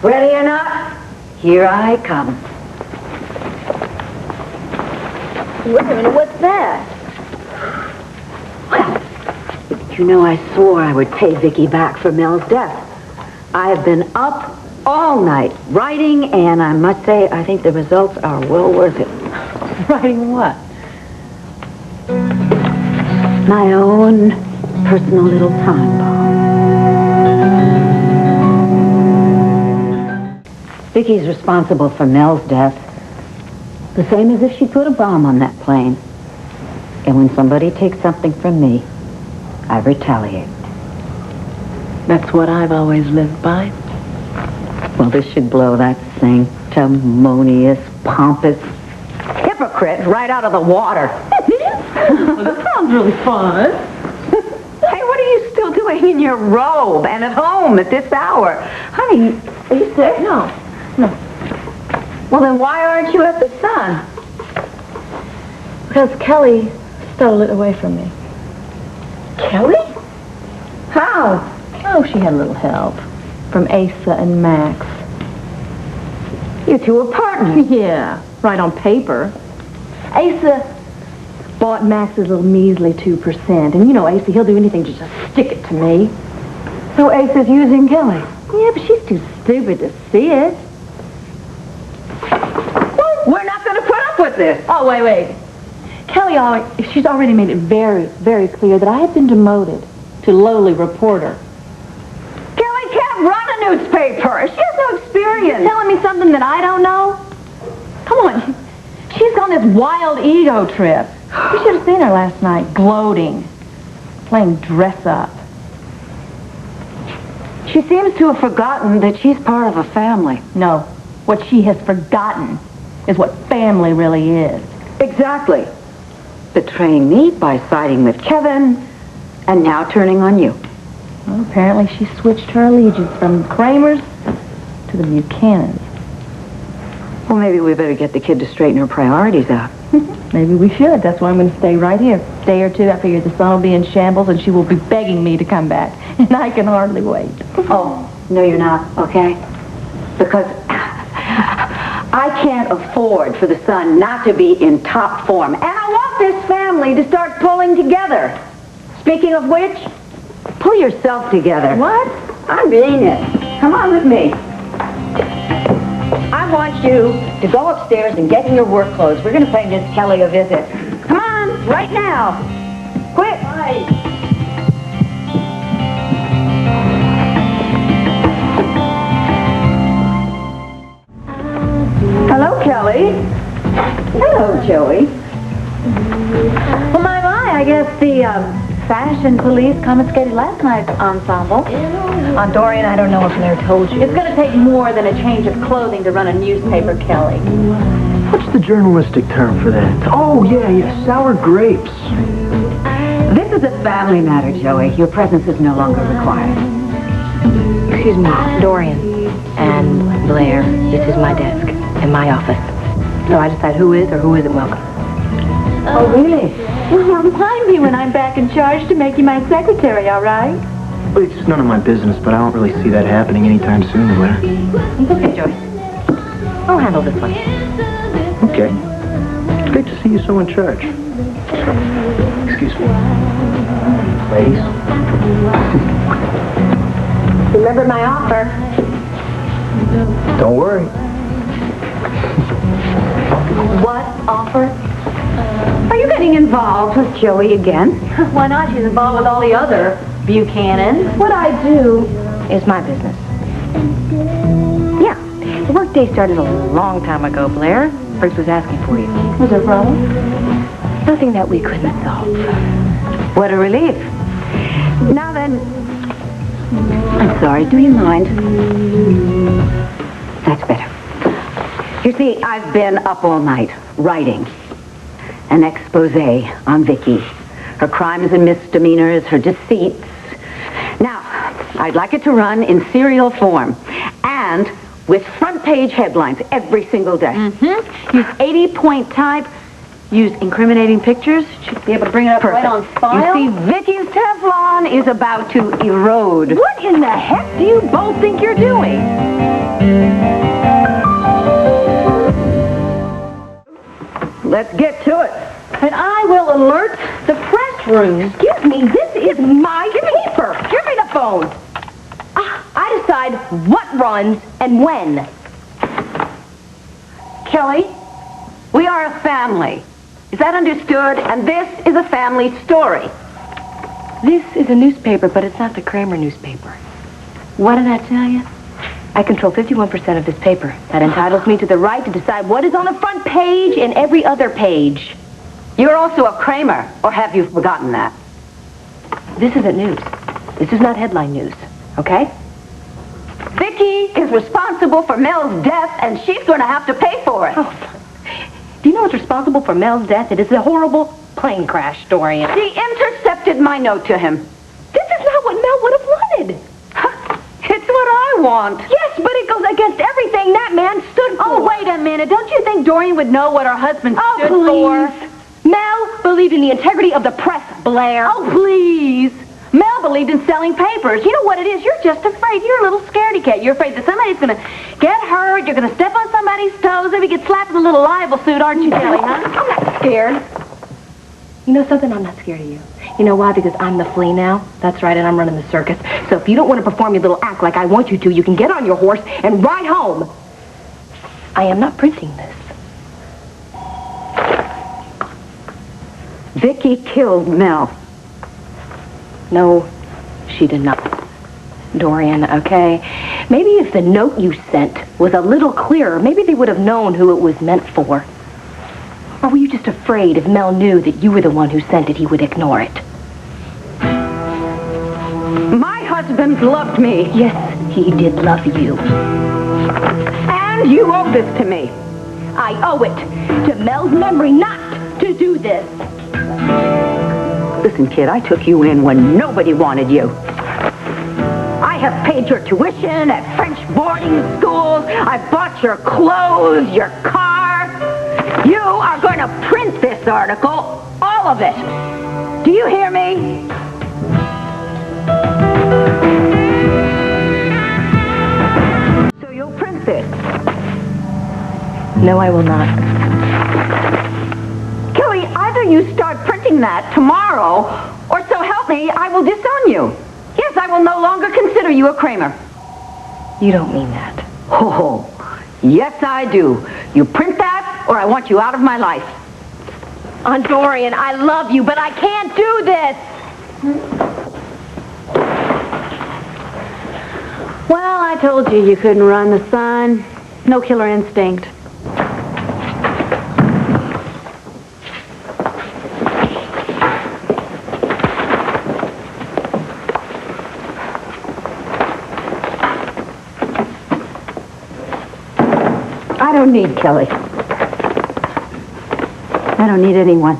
Ready or not, here I come. Wait a minute, what's that? Well, you know I swore I would pay Viki back for Mel's death. I have been up all night writing, and I must say, I think the results are well worth it. Writing what? My own personal little time bomb. Viki's responsible for Mel's death, the same as if she put a bomb on that plane. And when somebody takes something from me, I retaliate. That's what I've always lived by. Well, this should blow that sanctimonious, pompous hypocrite right out of the water. Well, that sounds really fun. Hey, what are you still doing in your robe and at home at this hour? Honey, are you sick? No. Well, then why aren't you at the Sun? Because Kelly stole it away from me. Kelly? How? Oh, she had a little help from Asa and Max. You two are partners. Yeah, right on paper. Asa bought Max's little measly 2%. And you know Asa, he'll do anything to just stick it to me. So Asa's using Kelly? Yeah, but she's too stupid to see it. Well, we're not going to put up with this. Oh, wait. Kelly, she's already made it very, very clear that I have been demoted to lowly reporter. Kelly can't run a newspaper. She has no experience. You're telling me something that I don't know? Come on. She's on this wild ego trip. You should have seen her last night, gloating, playing dress up. She seems to have forgotten that she's part of a family. No, what she has forgotten is what family really is. Exactly. Betraying me by siding with Kevin, and now turning on you. Well, apparently she switched her allegiance from Kramer's to the Buchanans. Well, maybe we better get the kid to straighten her priorities out. Maybe we should. That's why I'm going to stay right here. A day or two, I figure the sun will be in shambles and she will be begging me to come back. And I can hardly wait. Oh, no, you're not, okay? Because I can't afford for the Sun not to be in top form. And I want this family to start pulling together. Speaking of which, pull yourself together. What? I mean it. Come on with me. I want you to go upstairs and get in your work clothes. We're going to pay Miss Kelly a visit. Come on, right now. Quick. Right. Hello, Kelly. Hello, Joey. Well, my, I guess the fashion police confiscated last night's ensemble. On Dorian, I don't know if Blair told you. It's going to take more than a change of clothing to run a newspaper, Kelly. What's the journalistic term for that? Oh, yeah, sour grapes. This is a family matter, Joey. Your presence is no longer required. Excuse me, Dorian and Blair, this is my desk in my office. So I decide who is or who isn't welcome. Oh, really? Well, remind me when I'm back in charge to make you my secretary, all right? Well, it's none of my business, but I don't really see that happening anytime soon, Blair. Okay, Joey. I'll handle this one. Okay. It's great to see you so in charge. Excuse me. Ladies? Remember my offer. Don't worry. What offer? Are you getting involved with Joey again? Why not? She's involved with all the other Buchanans. What I do Is my business. Yeah. The workday started a long time ago, Blair. Briggs was asking for you. was there a problem? Nothing that we couldn't solve. What a relief. Now then, I'm sorry, do you mind? That's better. You see, I've been up all night writing an expose on Viki. Her crimes and misdemeanors, her deceits. Now, I'd like it to run in serial form and with front page headlines every single day. Mm-hmm. Use 80-point type. Use incriminating pictures. Should be able to bring it up Perfect. right on file. You see, Viki's Teflon is about to erode. What in the heck do you both think you're doing? let's get to it. And I will alert the press room. Excuse me, this is my paper. Give me the phone. I decide what runs and when. Kelly, we are a family. Is that understood? And this is a family story. This is a newspaper, but it's not the Kramer newspaper. What did I tell you? I control 51% of this paper. That entitles me to the right to decide what is on the front page and every other page. You're also a Kramer, or have you forgotten that? This isn't news. This is not headline news, okay? Viki is responsible for Mel's death, and she's going to have to pay for it. Oh, do you know what's responsible for Mel's death? It is a horrible plane crash, Dorian. She intercepted my note to him. This is not what Mel would have wanted. It's what I want. Yes, but it goes against everything that man stood for. Oh, wait a minute. Don't you think Dorian would know what her husband stood please. for? Mel believed in the integrity of the press, Blair. Oh, please. Mel believed in selling papers. You know what it is? You're just afraid. You're a little scaredy cat. You're afraid that somebody's going to get hurt. You're going to step on somebody's toes. Maybe get slapped with a little libel suit, aren't you, Kelly, huh? I'm not scared. You know something? I'm not scared of you. You know why? Because I'm the flea now. That's right, and I'm running the circus. So if you don't want to perform your little act like I want you to, you can get on your horse and ride home. I am not printing this. Viki killed Mel. No, she did not. Dorian, okay? Maybe if the note you sent was a little clearer, maybe they would have known who it was meant for. Or were you just afraid if Mel knew that you were the one who sent it, he would ignore it? My husband loved me. Yes, he did love you. And you owe this to me. I owe it to Mel's memory not to do this. Listen, kid, I took you in when nobody wanted you. I have paid your tuition at French boarding schools. I've bought your clothes, your car. You are going to print this article, all of it. Do you hear me? So you'll print this. No, I will not. Kelly, either you start printing that tomorrow, or so help me, I will disown you. Yes, I will no longer consider you a Kramer. You don't mean that. Oh, yes, I do. You print that, or I want you out of my life. Aunt Dorian, I love you, but I can't do this. Well, I told you couldn't run the sun. No killer instinct. I don't need Kelly. I don't need anyone.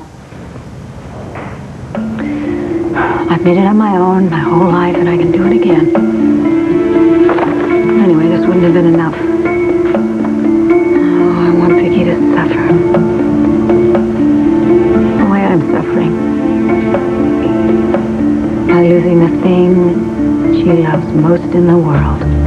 I've made it on my own my whole life, and I can do it again. Anyway, this wouldn't have been enough. Oh, I want Viki to suffer. The way I'm suffering. By losing the thing she loves most in the world.